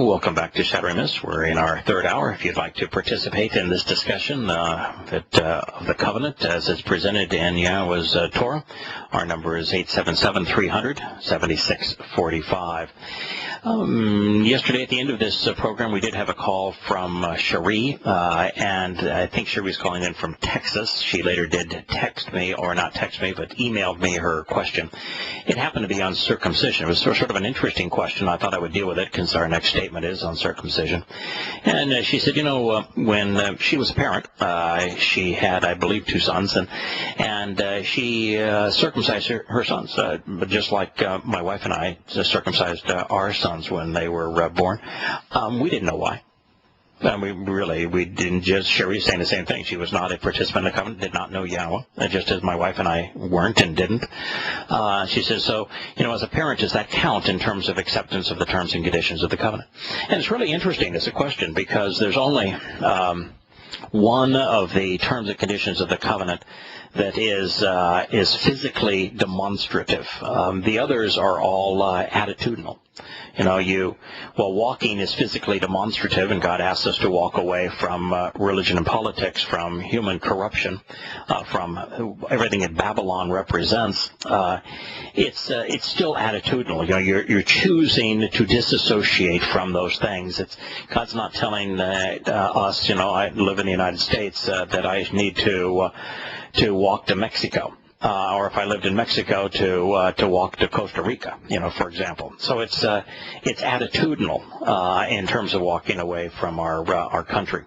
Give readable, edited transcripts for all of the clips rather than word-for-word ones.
Welcome back to Shattering Myths. We're in our third hour. If you'd like to participate in this discussion of the covenant as it's presented in Yahowah's Torah, our number is 877-300-7645. Yesterday at the end of this program, we did have a call from Cherie, and I think Cherie's calling in from Texas. She later did text me, or not text me, but emailed me her question. It happened to be on circumcision. It was sort of an interesting question. I thought I would deal with it because our next statement is on circumcision. And she said, when she was a parent, she had, I believe, 2 sons, and she circumcised her sons, just like my wife and I circumcised our sons when they were born. We didn't know why. We didn't just, Sherry's saying the same thing. She was not a participant in the covenant, did not know Yahowah, just as my wife and I weren't and didn't. She says, so, as a parent, does that count in terms of acceptance of the terms and conditions of the covenant? And it's really interesting as a question because there's only one of the terms and conditions of the covenant that is physically demonstrative. The others are all attitudinal. Walking is physically demonstrative, and God asks us to walk away from religion and politics, from human corruption, from everything that Babylon represents. It's still attitudinal. You're choosing to disassociate from those things. God's not telling us, I live in the United States, that I need to walk to Mexico. Or if I lived in Mexico, to walk to Costa Rica, for example. So it's attitudinal in terms of walking away from our country.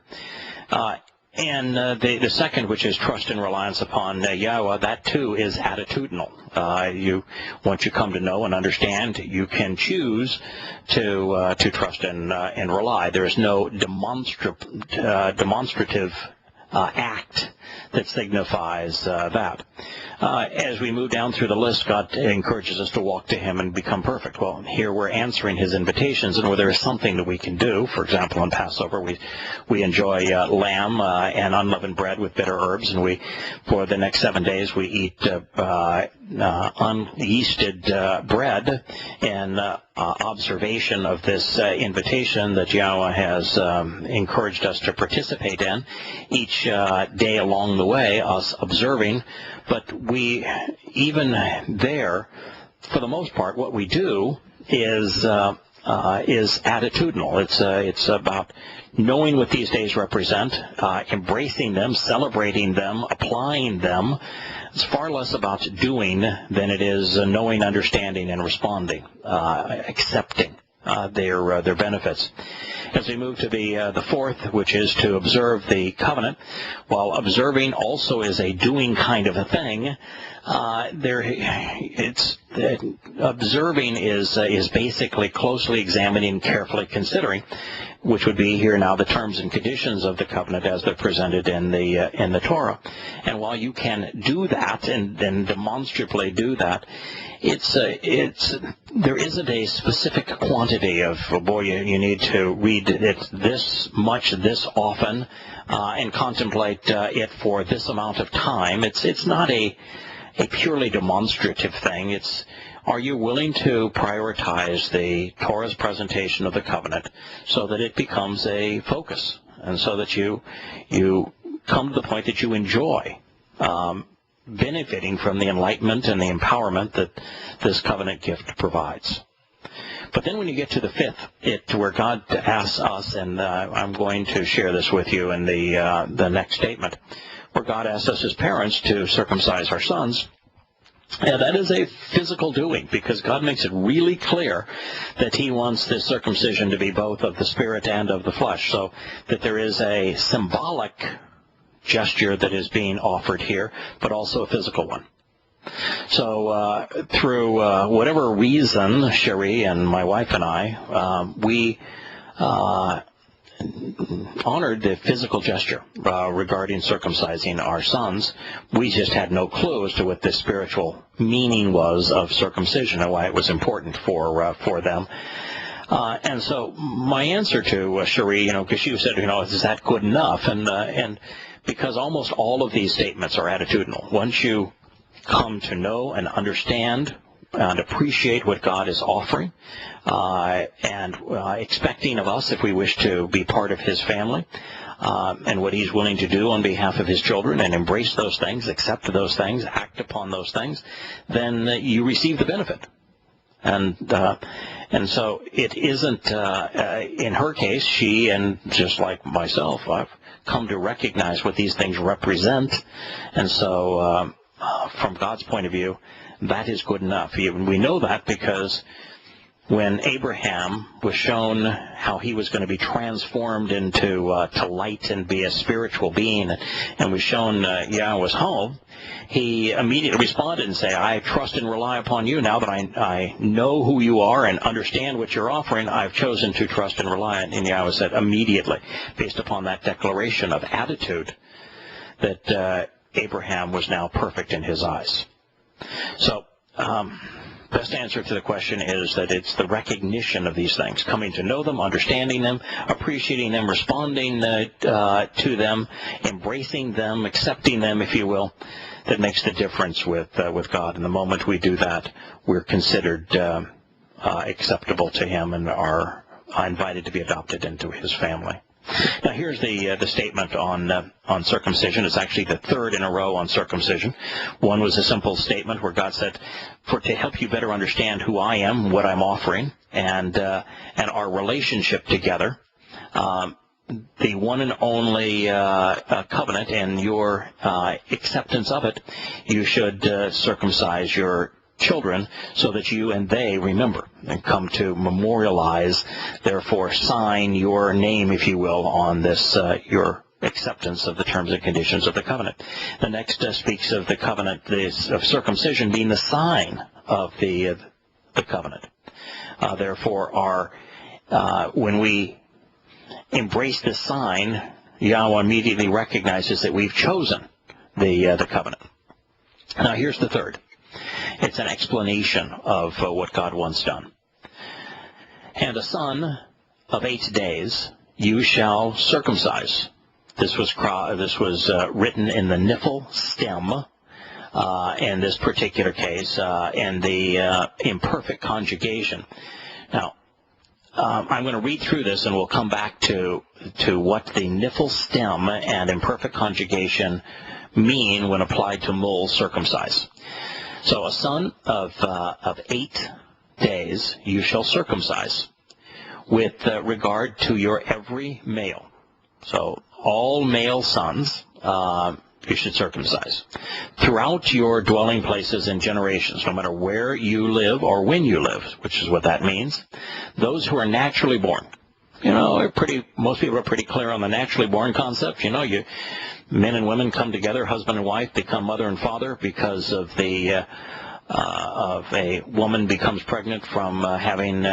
And the second, which is trust and reliance upon Yahowah, that too is attitudinal. Once you come to know and understand, you can choose to trust and rely. There is no demonstrative act that signifies that. As we move down through the list, God encourages us to walk to Him and become perfect. Well, here we're answering His invitations, and where there is something that we can do, for example, on Passover, we enjoy lamb and unleavened bread with bitter herbs, and for the next 7 days, we eat unyeasted bread in observation of this invitation that Yahowah has encouraged us to participate in each day along the way, us observing. But even there, for the most part, what we do is attitudinal. It's about knowing what these days represent, embracing them, celebrating them, applying them. It's far less about doing than it is knowing, understanding, and responding, accepting their benefits. As we move to the fourth, which is to observe the covenant, while observing also is a doing kind of a thing, observing is basically closely examining, carefully considering, which would be here now the terms and conditions of the covenant as they're presented in the Torah. And while you can do that and demonstrably do that, there isn't a specific quantity of, you need to read it this much, this often, and contemplate it for this amount of time. It's not a purely demonstrative thing. Are you willing to prioritize the Torah's presentation of the covenant so that it becomes a focus, and so that you come to the point that you enjoy benefiting from the enlightenment and the empowerment that this covenant gift provides? But then when you get to the fifth, where God asks us, and I'm going to share this with you in the next statement, where God asks us as parents to circumcise our sons. Yeah, that is a physical doing, because God makes it really clear that He wants this circumcision to be both of the spirit and of the flesh, so that there is a symbolic gesture that is being offered here, but also a physical one. So through whatever reason, Cherie and my wife and I, we honored the physical gesture regarding circumcising our sons. We just had no clue as to what the spiritual meaning was of circumcision and why it was important for them. And so my answer to Cherie, because she said, is that good enough? And because almost all of these statements are attitudinal. Once you come to know and understand appreciate what God is offering and expecting of us if we wish to be part of his family, and what he's willing to do on behalf of his children, and embrace those things, accept those things, act upon those things, then you receive the benefit. And so it isn't, in her case, she, and just like myself, I've come to recognize what these things represent. And so from God's point of view, that is good enough. We know that because when Abraham was shown how he was going to be transformed into to light and be a spiritual being, and was shown Yahowah's home, he immediately responded and said, I trust and rely upon you. Now that I know who you are and understand what you're offering, I've chosen to trust and rely on. And Yahowah said immediately, based upon that declaration of attitude, that Abraham was now perfect in his eyes. So, best answer to the question is that it's the recognition of these things, coming to know them, understanding them, appreciating them, responding to them, embracing them, accepting them, if you will, that makes the difference with God. And the moment we do that, we're considered acceptable to him and are invited to be adopted into his family. Now here's the statement on circumcision. It's actually the third in a row on circumcision. One was a simple statement where God said, to help you better understand who I am, what I'm offering, and our relationship together, the one and only covenant and your acceptance of it, you should circumcise your children so that you and they remember and come to memorialize, therefore sign your name, if you will, on this, your acceptance of the terms and conditions of the covenant. The next speaks of the covenant of circumcision being the sign of the covenant. Therefore, when we embrace this sign, Yahowah immediately recognizes that we've chosen the covenant. Now here's the third. It's an explanation of what God wants done. And a son of 8 days you shall circumcise. This was written in the niffle stem in this particular case, and the imperfect conjugation. Now, I'm going to read through this, and we'll come back to what the niffle stem and imperfect conjugation mean when applied to mul circumcise. So a son of 8 days you shall circumcise with regard to your every male. So all male sons you should circumcise throughout your dwelling places and generations, no matter where you live or when you live, which is what that means. Those who are naturally born. Most people are pretty clear on the naturally born concept. Men and women come together, husband and wife, become mother and father because of a woman becomes pregnant from having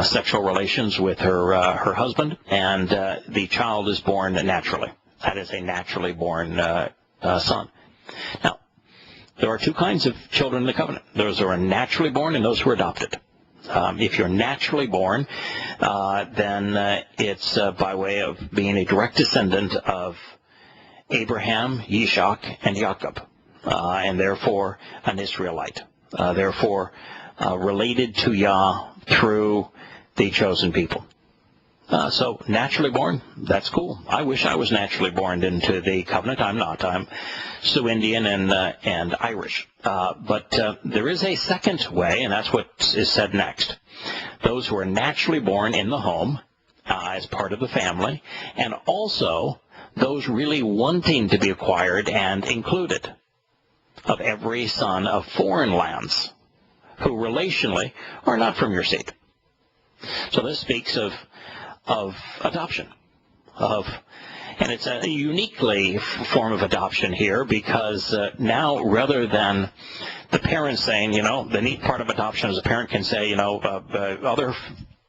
sexual relations with her husband, and the child is born naturally. That is a naturally born son. Now, there are two kinds of children in the covenant. Those who are naturally born and those who are adopted. If you're naturally born, then it's by way of being a direct descendant of Abraham, Yishak, and Jacob, and therefore an Israelite, therefore related to Yah through the chosen people. So naturally born, that's cool. I wish I was naturally born into the covenant. I'm not. I'm Sioux Indian and Irish. But there is a second way, and that's what is said next. Those who are naturally born in the home as part of the family, and also those really wanting to be acquired and included of every son of foreign lands who relationally are not from your seed. So this speaks of adoption, and it's a uniquely form of adoption here because now rather than the parents saying, the neat part of adoption is a parent can say, other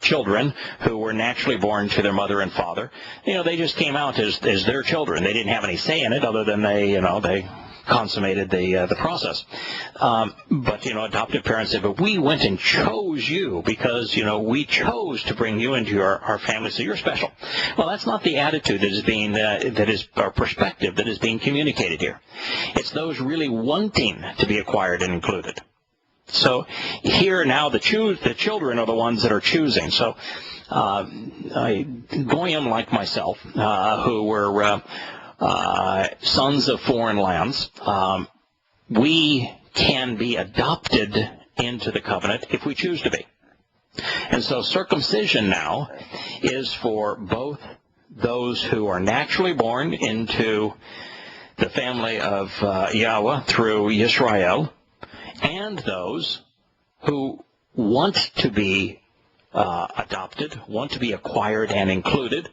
children who were naturally born to their mother and father, they just came out as their children. They didn't have any say in it other than they consummated the process. But adoptive parents said, but we went and chose you because we chose to bring you into our family, so you're special. Well, that's not the attitude that is being that is our perspective that is being communicated here. It's those really wanting to be acquired and included. So here now the children are the ones that are choosing. So goyim like myself, who were sons of foreign lands, we can be adopted into the covenant if we choose to be. And so circumcision now is for both those who are naturally born into the family of Yahowah through Yisrael, and those who want to be adopted, want to be acquired and included,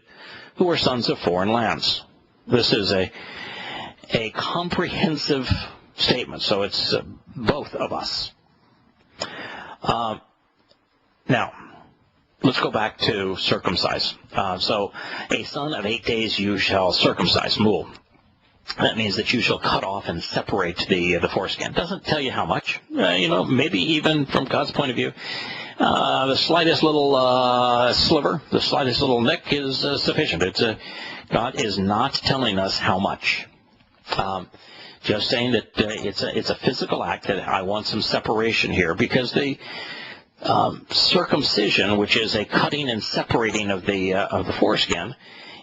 who are sons of foreign lands. This is a comprehensive statement, so it's both of us. Now, let's go back to circumcise. So, a son of 8 days you shall circumcise, mul. That means that you shall cut off and separate the foreskin. Doesn't tell you how much. Maybe even from God's point of view, the slightest little sliver, the slightest little nick is sufficient. God is not telling us how much. Just saying that it's a physical act, that I want some separation here, because the circumcision, which is a cutting and separating of the foreskin,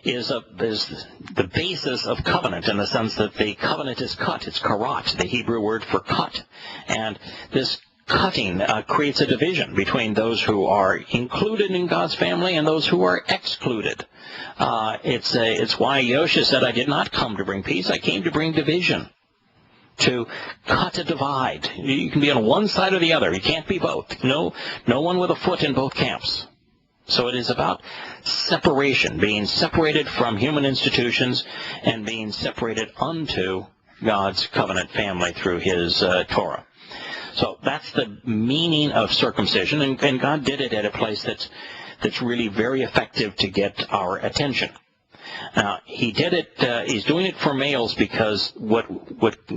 is the basis of covenant, in the sense that the covenant is cut. It's karat, the Hebrew word for cut. And this cutting creates a division between those who are included in God's family and those who are excluded. It's why Yosha said, I did not come to bring peace, I came to bring division, to cut a divide. You can be on one side or the other. You can't be both. No one with a foot in both camps. So it is about separation, being separated from human institutions and being separated unto God's covenant family through his Torah. So that's the meaning of circumcision, and God did it at a place that's really very effective to get our attention. Now, he did it, he's doing it for males because what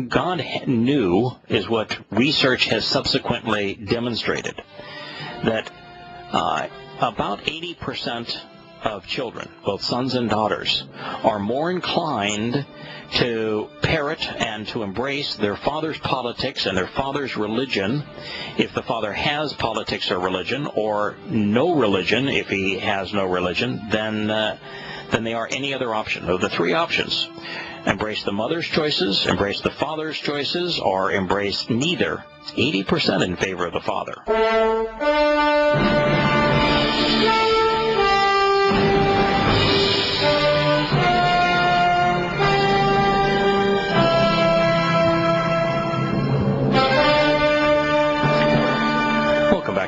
God knew is what research has subsequently demonstrated, that about 80% of children, both sons and daughters, are more inclined to parrot and to embrace their father's politics and their father's religion, if the father has politics or religion, or no religion if he has no religion, than they are any other option. Of the three options, embrace the mother's choices, embrace the father's choices, or embrace neither. 80% in favor of the father.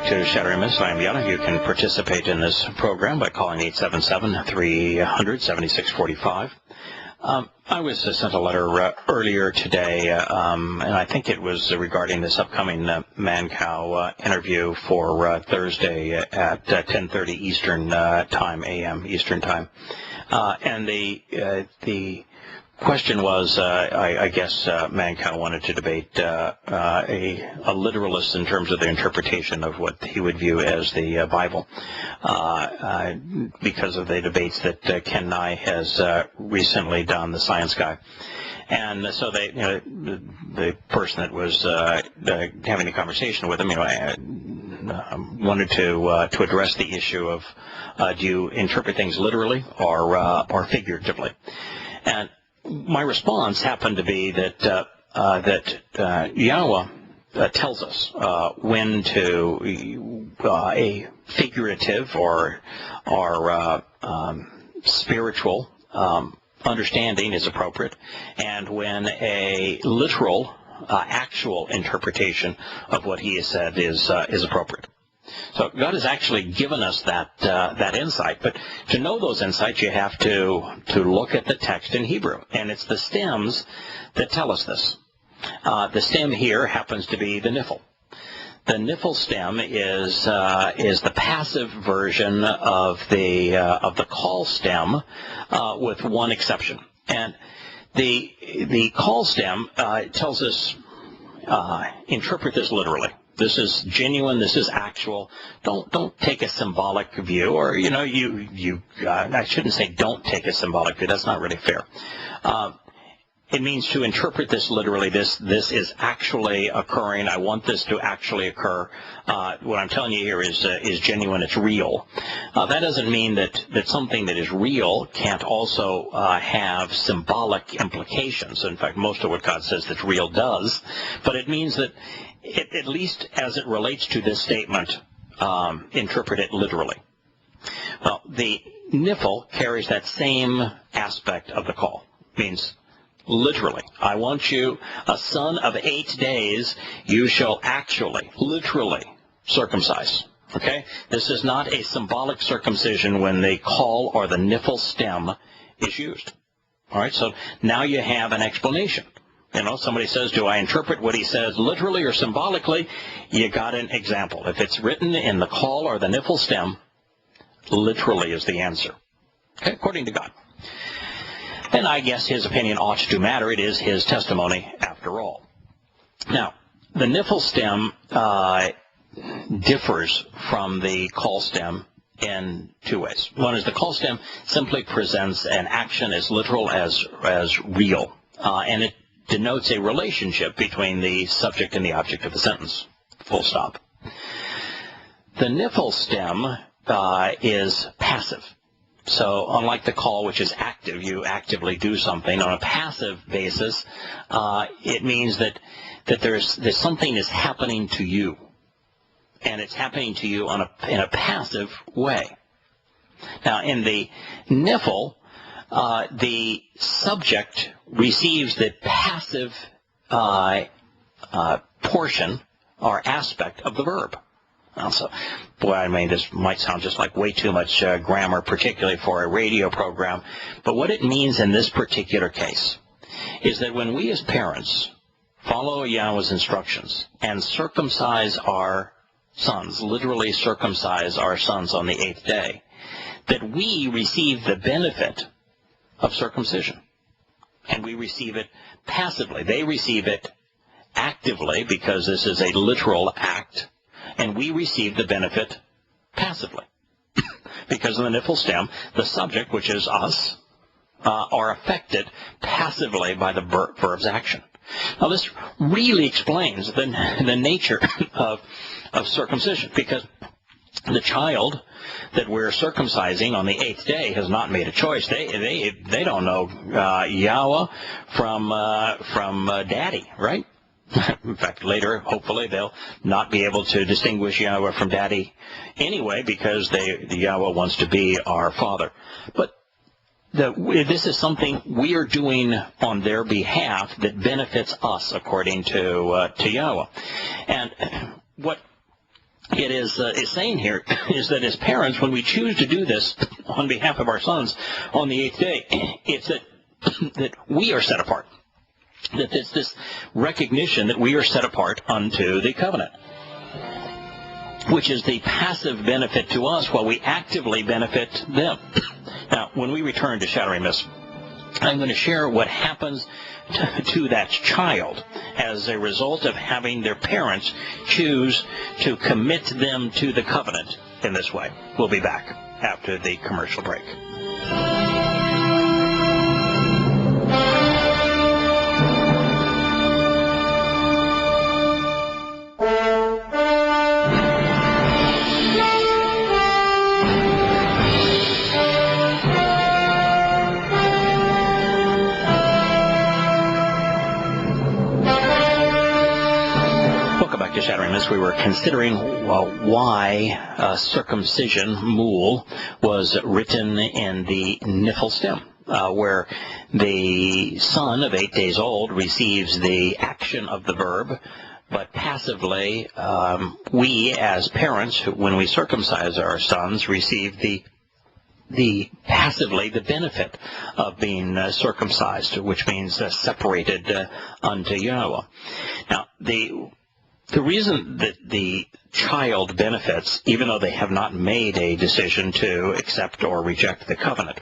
To Shattering Myths. I am Yana. You can participate in this program by calling 877-300-7645. I was sent a letter earlier today, and I think it was regarding this upcoming man-cow interview for Thursday at 10:30 Eastern Time, a.m. Eastern Time. And the question was, I guess Mancow wanted to debate a literalist in terms of the interpretation of what he would view as the Bible, because of the debates that Ken Nye has recently done, the science guy. And so the person that was having a conversation with him, wanted to address the issue of do you interpret things literally or figuratively? And my response happened to be that Yahowah tells us when to a figurative or spiritual understanding is appropriate, and when a literal, actual interpretation of what he has said is appropriate. So God has actually given us that insight, but to know those insights, you have to look at the text in Hebrew, and it's the stems that tell us this. The stem here happens to be the niphal. The niphal stem is the passive version of the call stem, with one exception, and the call stem tells us interpret this literally. This is genuine. This is actual. Don't take a symbolic view, or I shouldn't say don't take a symbolic view. That's not really fair. It means to interpret this literally. This is actually occurring. I want this to actually occur. What I'm telling you here is genuine. It's real. That doesn't mean that something that is real can't also have symbolic implications. In fact, most of what God says that's real does. But it means that, at least as it relates to this statement, interpret it literally. Well, the niffle carries that same aspect of the call. It means literally, I want you, a son of 8 days, you shall actually, literally circumcise. Okay? This is not a symbolic circumcision when the call or the niffle stem is used. All right? So now you have an explanation. You know, somebody says, do I interpret what he says literally or symbolically? You got an example. If it's written in the call or the niffle stem, literally is the answer. Okay? According to God. And I guess his opinion ought to matter. It is his testimony after all. Now, the niffle stem differs from the call stem in 2 ways. One is the call stem simply presents an action as literal as real, and it denotes a relationship between the subject and the object of the sentence, full stop. The niffle stem is passive. So unlike the call, which is active, you actively do something. On a passive basis, it means that there's something is happening to you, and it's happening to you in a passive way. Now, in the niffle, the subject receives the passive portion or aspect of the verb. Also, boy, I mean, this might sound just like way too much grammar, particularly for a radio program. But what it means in this particular case is that when we as parents follow Yahowah's instructions and circumcise our sons, literally circumcise our sons on the 8th day, that we receive the benefit of circumcision. And we receive it passively. They receive it actively because this is a literal act. And we receive the benefit passively. Because of the niffle stem, the subject, which is us, are affected passively by the verb's action. Now, this really explains the nature of circumcision, because the child that we're circumcising on the 8th day has not made a choice. They don't know Yahowah from daddy, right? In fact, later, hopefully, they'll not be able to distinguish Yahowah from daddy anyway, because the Yahowah wants to be our father. But this is something we are doing on their behalf that benefits us, according to Yahowah. And what it is saying here is that as parents, when we choose to do this on behalf of our sons on the 8th day, it's that we are set apart. That it's this recognition that we are set apart unto the covenant, which is the passive benefit to us while we actively benefit them. Now, when we return to Shattering Myths, I'm going to share what happens to that child as a result of having their parents choose to commit them to the covenant in this way. We'll be back after the commercial break. Shattering Myths, we were considering why circumcision, mul, was written in the niffle stem, where the son of 8 days old receives the action of the verb, but passively we as parents, when we circumcise our sons, receive passively the benefit of being circumcised, which means separated unto Yahowah. Now, the reason that the child benefits, even though they have not made a decision to accept or reject the covenant,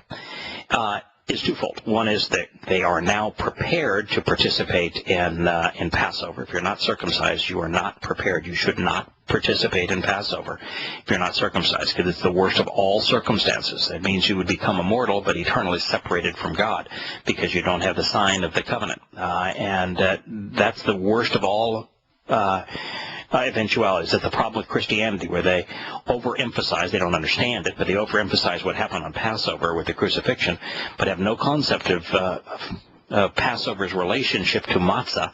is twofold. One is that they are now prepared to participate in Passover. If you're not circumcised, you are not prepared. You should not participate in Passover if you're not circumcised, because it's the worst of all circumstances. That means you would become immortal but eternally separated from God because you don't have the sign of the covenant. That's the worst of all eventualities. That's the problem with Christianity, where they overemphasize, they don't understand it, but they overemphasize what happened on Passover with the crucifixion, but have no concept of Passover's relationship to matzah,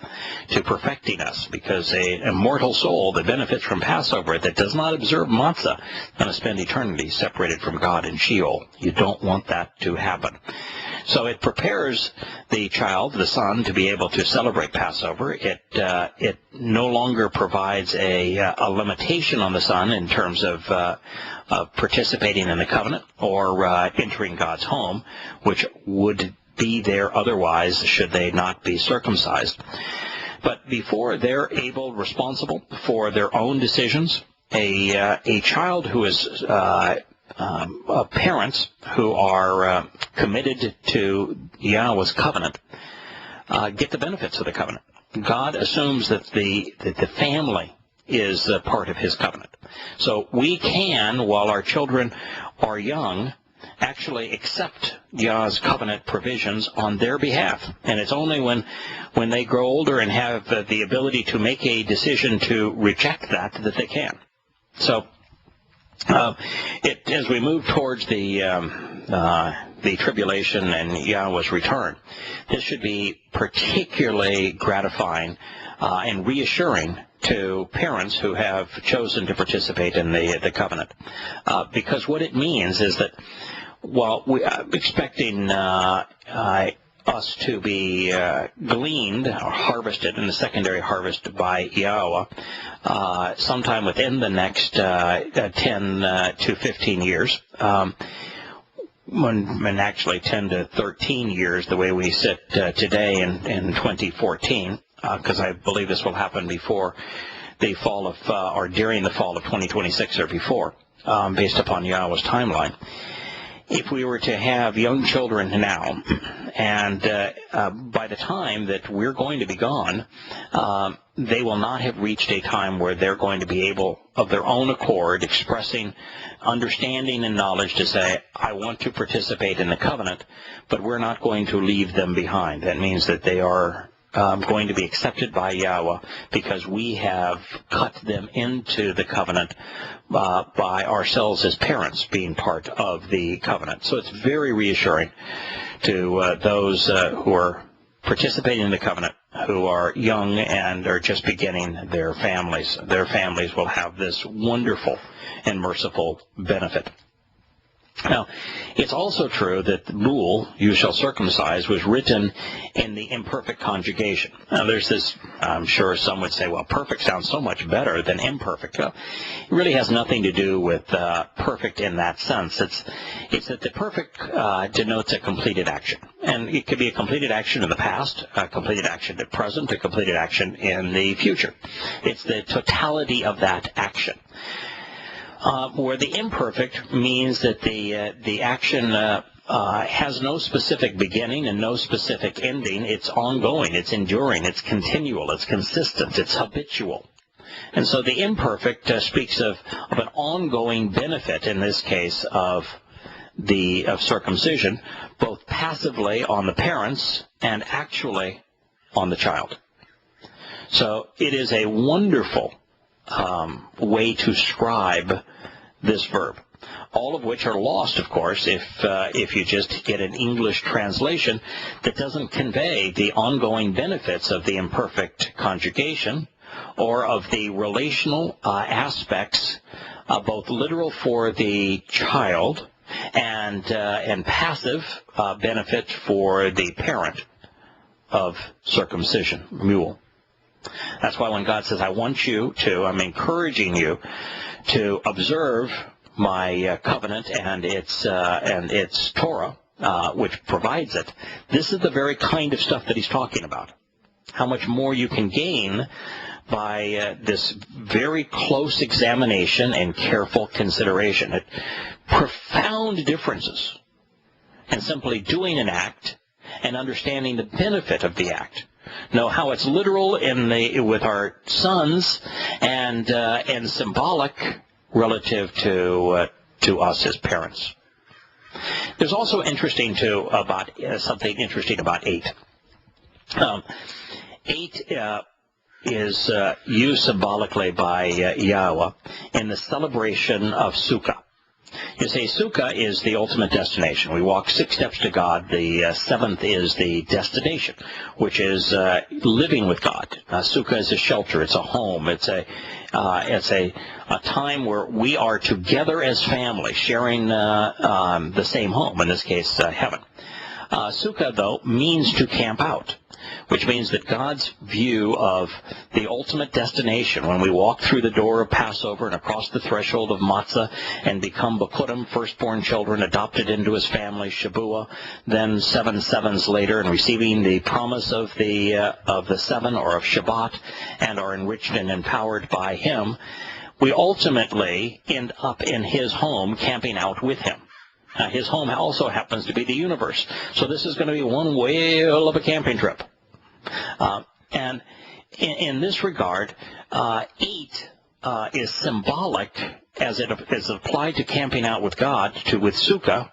to perfecting us, because an immortal soul that benefits from Passover that does not observe matzah is going to spend eternity separated from God in Sheol. You don't want that to happen. So it prepares the child, the son, to be able to celebrate Passover. It no longer provides a limitation on the son in terms of participating in the covenant or entering God's home, which would be there otherwise should they not be circumcised. But before they're responsible for their own decisions, a child who is parents who are committed to Yahowah's covenant get the benefits of the covenant. God assumes that the family is part of his covenant. So we can, while our children are young, actually accept Yah's covenant provisions on their behalf. And it's only when they grow older and have the ability to make a decision to reject that they can. So as we move towards the tribulation and Yahowah's return, this should be particularly gratifying and reassuring to parents who have chosen to participate in the covenant, because what it means is that while we are expecting us to be gleaned or harvested in the secondary harvest by Yahowah sometime within the next 10 to 15 years, and actually 10 to 13 years the way we sit today in 2014, because I believe this will happen before the fall of, or during the fall of 2026 or before, based upon Yahowah's timeline. If we were to have young children now, and by the time that we're going to be gone, they will not have reached a time where they're going to be able, of their own accord, expressing understanding and knowledge to say, I want to participate in the covenant, but we're not going to leave them behind. That means that they are going to be accepted by Yahowah because we have cut them into the covenant by ourselves as parents being part of the covenant. So it's very reassuring to those who are participating in the covenant, who are young and are just beginning their families. Their families will have this wonderful and merciful benefit. Now, it's also true that the rule, you shall circumcise, was written in the imperfect conjugation. Now, there's this, I'm sure some would say, well, perfect sounds so much better than imperfect. Well, it really has nothing to do with perfect in that sense. It's that the perfect denotes a completed action. And it could be a completed action in the past, a completed action at present, a completed action in the future. It's the totality of that action. Where the imperfect means that the action has no specific beginning and no specific ending. It's ongoing, it's enduring, it's continual, it's consistent, it's habitual. And so the imperfect speaks of an ongoing benefit, in this case of circumcision, both passively on the parents and actually on the child. So it is a wonderful way to scribe this verb, all of which are lost, of course, if you just get an English translation that doesn't convey the ongoing benefits of the imperfect conjugation or of the relational aspects, both literal for the child and passive benefit for the parent of circumcision, mule. That's why when God says, I want you to, I'm encouraging you to observe my covenant and its Torah, which provides it, this is the very kind of stuff that he's talking about. How much more you can gain by this very close examination and careful consideration. Profound differences and simply doing an act and understanding the benefit of the act. Know how it's literal with our sons and symbolic relative to us as parents. There's also something interesting about 8. 8 is used symbolically by Yahowah in the celebration of Sukkah. You say Sukkah is the ultimate destination. We walk 6 steps to God. The 7th is the destination, which is living with God. Sukkah is a shelter. It's a home. It's a time where we are together as family, sharing the same home, in this case, heaven. Sukkah, though, means to camp out, which means that God's view of the ultimate destination, when we walk through the door of Passover and across the threshold of Matzah and become Bekutim, firstborn children, adopted into his family, Shabuah, then 7 sevens later, and receiving the promise of the 7 or of Shabbat, and are enriched and empowered by him, we ultimately end up in his home, camping out with him. His home also happens to be the universe. So this is going to be one whale of a camping trip. And in this regard, 8 is symbolic as it is applied to camping out with God, with Sukkah,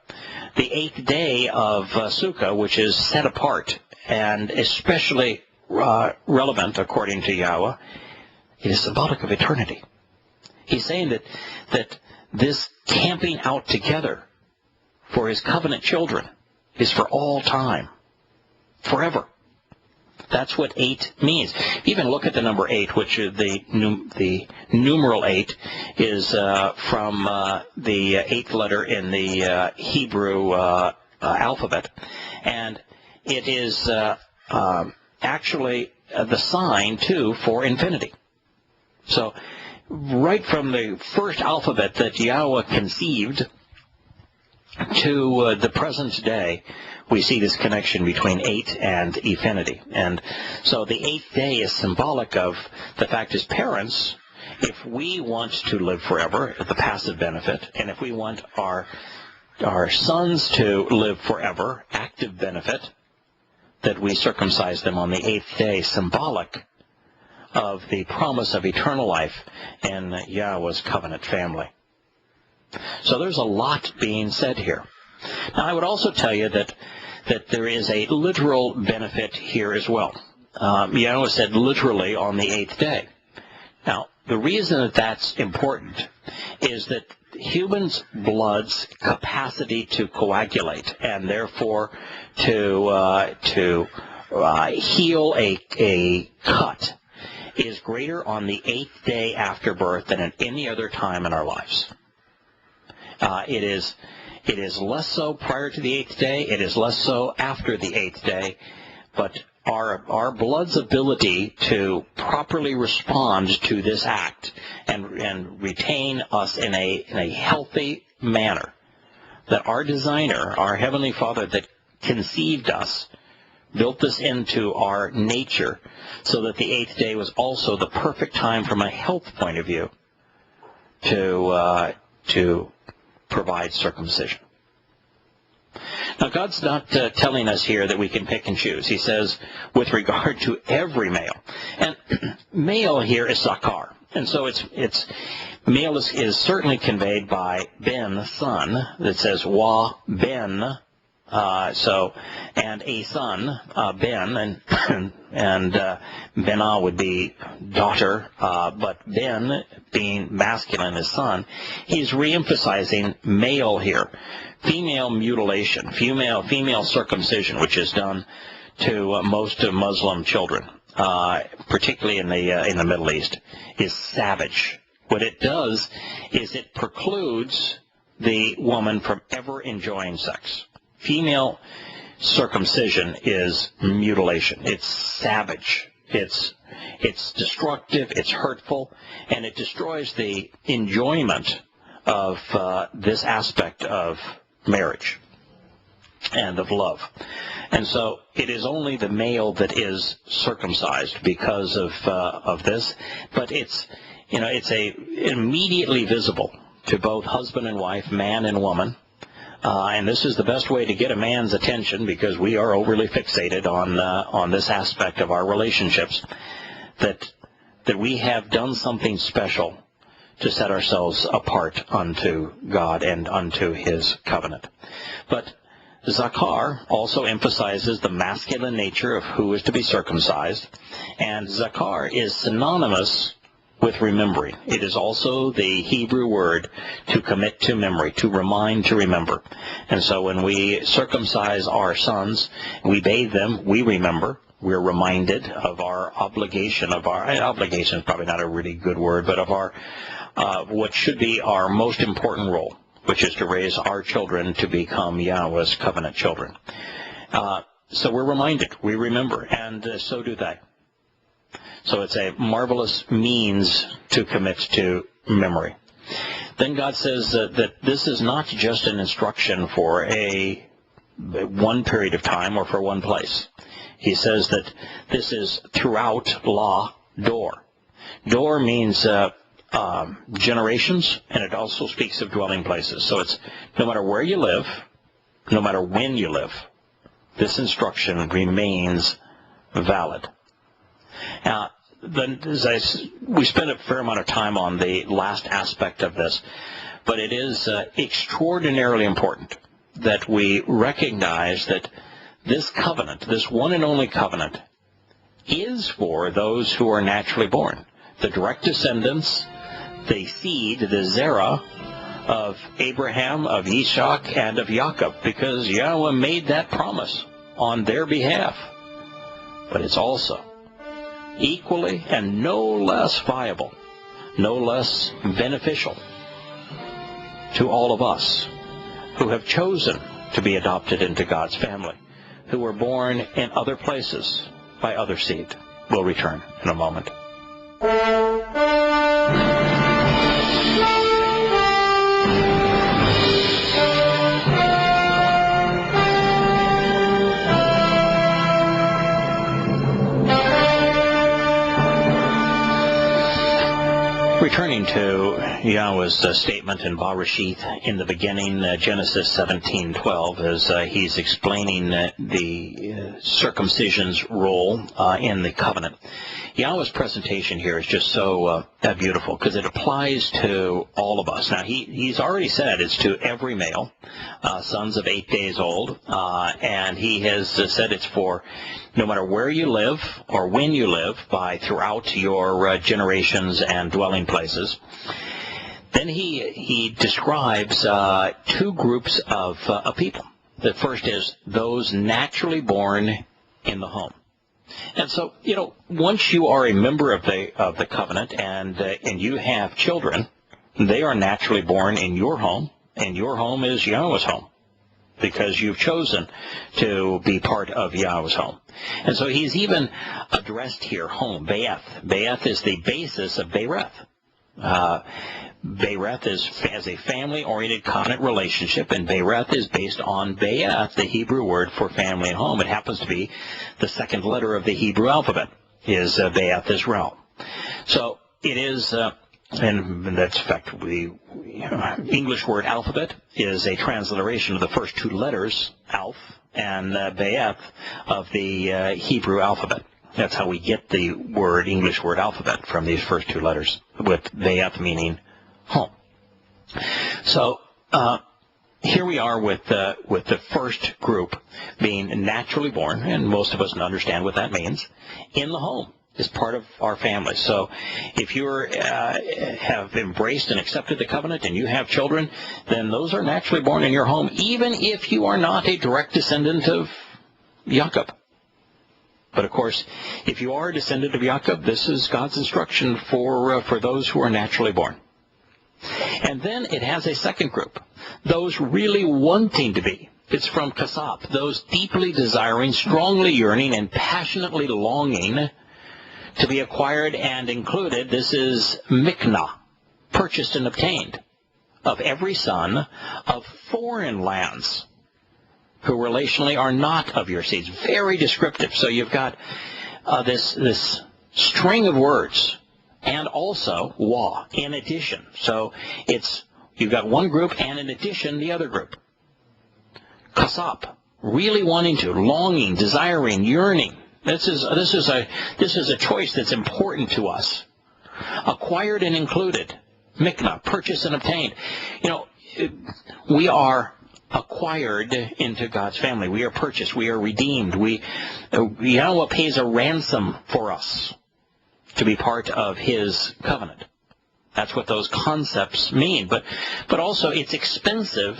the 8th day of Sukkah, which is set apart and especially relevant, according to Yahowah. It is symbolic of eternity. He's saying that this camping out together for his covenant children is for all time, forever. That's what 8 means. Even look at the number 8, which is the numeral 8 is from the 8th letter in the Hebrew alphabet. And it is actually the sign, too, for infinity. So right from the first alphabet that Yahowah conceived to the present day, we see this connection between 8 and infinity. And so the 8th day is symbolic of the fact as parents, if we want to live forever, the passive benefit, and if we want our sons to live forever, active benefit, that we circumcise them on the 8th day, symbolic of the promise of eternal life in Yahowah's covenant family. So there's a lot being said here. Now, I would also tell you that there is a literal benefit here as well. Yahowah said literally on the 8th day. Now, the reason that that's important is that humans' blood's capacity to coagulate and therefore to heal a cut is greater on the 8th day after birth than at any other time in our lives. It is less so prior to the 8th day. It is less so after the 8th day. But our blood's ability to properly respond to this act and retain us in a healthy manner, that our designer, our Heavenly Father that conceived us, built this into our nature so that the 8th day was also the perfect time from a health point of view to provide circumcision. Now, God's not telling us here that we can pick and choose. He says, with regard to every male. And male here is zakar. And so it's male is certainly conveyed by ben, son, that says wa ben, and a son, ben, and benah would be daughter, but ben being masculine is son. He's reemphasizing male here. Female mutilation, female circumcision, which is done to most Muslim children, particularly in the Middle East, is savage. What it does is it precludes the woman from ever enjoying sex. Female circumcision is mutilation. It's savage. It's destructive. It's hurtful, and it destroys the enjoyment of this aspect of marriage and of love. And so it is only the male that is circumcised because of this, but it's immediately visible to both husband and wife, man and woman, and this is the best way to get a man's attention because we are overly fixated on this aspect of our relationships, that we have done something special to set ourselves apart unto God and unto His covenant. But Zakar also emphasizes the masculine nature of who is to be circumcised, and Zakar is synonymous with remembering. It is also the Hebrew word to commit to memory, to remind, to remember. And so when we circumcise our sons, we bathe them, we remember. We're reminded of our obligation, obligation is probably not a really good word, but of our what should be our most important role, which is to raise our children to become Yahweh's covenant children. So we're reminded, we remember, and so do they. So it's a marvelous means to commit to memory. Then God says that this is not just an instruction for one period of time or for one place. He says that this is throughout law, door. Door means generations, and it also speaks of dwelling places. So it's no matter where you live, no matter when you live, this instruction remains valid. We spent a fair amount of time on the last aspect of this, but it is extraordinarily important that we recognize that this covenant, this one and only covenant, is for those who are naturally born, the direct descendants, the seed, the zera of Abraham, of Ishak, and of Jacob, because Yahweh made that promise on their behalf. But it's also equally and no less viable, no less beneficial to all of us who have chosen to be adopted into God's family, who were born in other places by other seed. We'll return in a moment. Returning to Yahweh's statement in Bereshith in the beginning, Genesis 17:12, as he's explaining the circumcision's role in the covenant. Yahweh's presentation here is just so beautiful because it applies to all of us. Now, he's already said it's to every male, sons of 8 days old, and he has said it's for no matter where you live or when you live, by throughout your generations and dwelling places. Then he describes two groups of people. The first is those naturally born in the home. And so, once you are a member of the covenant and you have children, they are naturally born in your home, and your home is Yahweh's home, because you've chosen to be part of Yahweh's home. And so he's even addressed here home, Be'eth. Be'eth is the basis of Bereth. Bereth has a family-oriented covenant relationship, and Bereth is based on Be'eth, the Hebrew word for family and home. It happens to be the second letter of the Hebrew alphabet, is Be'eth Israel. So it is, and that's in fact, the English word alphabet is a transliteration of the first two letters, Alf, and Be'eth of the Hebrew alphabet. That's how we get the English word alphabet, from these first two letters, with Be'eth meaning home. So here we are with the first group being naturally born, and most of us understand what that means, in the home, is part of our family. So if you have embraced and accepted the covenant and you have children, then those are naturally born in your home, even if you are not a direct descendant of Jacob. But of course, if you are a descendant of Jacob, this is God's instruction for those who are naturally born. And then it has a second group, those really wanting to be. It's from kasap, those deeply desiring, strongly yearning, and passionately longing to be acquired and included. This is mikna, purchased and obtained, of every son of foreign lands, who relationally are not of your seeds. Very descriptive. So you've got this string of words, and also wa, in addition. So you've got one group, and in addition, the other group. kasap, really wanting to, longing, desiring, yearning. This is a choice that's important to us. Acquired and included. Mikna, purchased and obtained. We are acquired into God's family. We are purchased. We are redeemed. Yahowah pays a ransom for us to be part of His covenant. That's what those concepts mean. But also, it's expensive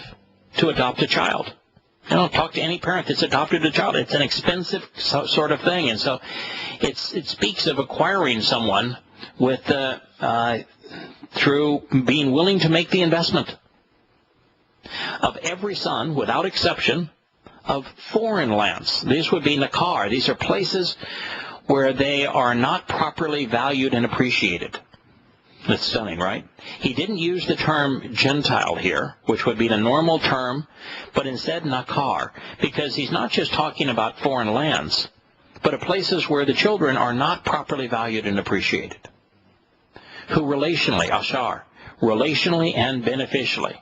to adopt a child. Talk to any parent that's adopted a child. It's an expensive sort of thing. And so it speaks of acquiring someone with through being willing to make the investment. Of every son, without exception, of foreign lands. These would be Nakar. These are places where they are not properly valued and appreciated. That's stunning, right? He didn't use the term Gentile here, which would be the normal term, but instead Nakar, because he's not just talking about foreign lands, but of places where the children are not properly valued and appreciated. Who relationally, Ashar, relationally and beneficially,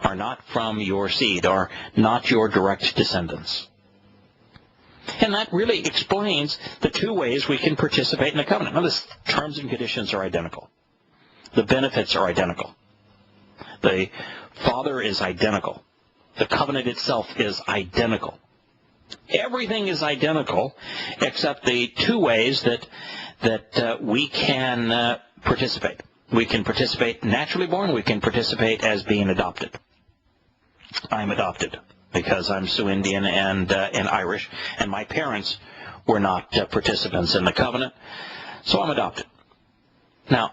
are not from your seed, are not your direct descendants. And that really explains the two ways we can participate in the covenant. Now, the terms and conditions are identical. The benefits are identical. The Father is identical. The covenant itself is identical. Everything is identical except the two ways that we can participate. We can participate naturally born. We can participate as being adopted. I'm adopted because I'm Sioux Indian and Irish, and my parents were not participants in the covenant, so I'm adopted. Now,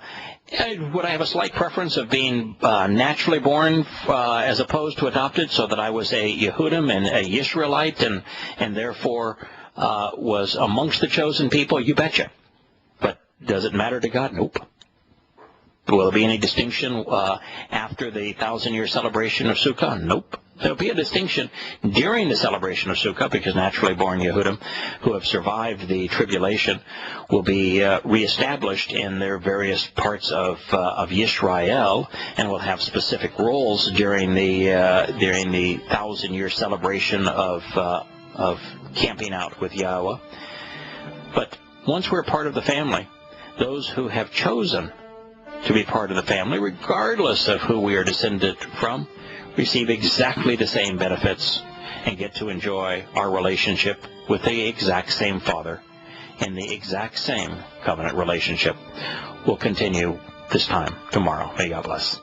would I have a slight preference of being naturally born as opposed to adopted, so that I was a Yehudim and a Yisraelite and therefore was amongst the chosen people? You betcha. But does it matter to God? Nope. Will there be any distinction after the 1,000-year celebration of Sukkah? Nope. There will be a distinction during the celebration of Sukkah, because naturally born Yehudim who have survived the tribulation will be reestablished in their various parts of Yisrael, and will have specific roles during the 1,000-year celebration of camping out with Yahowah. But once we're part of the family, those who have chosen to be part of the family, regardless of who we are descended from, receive exactly the same benefits and get to enjoy our relationship with the exact same Father in the exact same covenant relationship. We'll continue this time tomorrow. May God bless.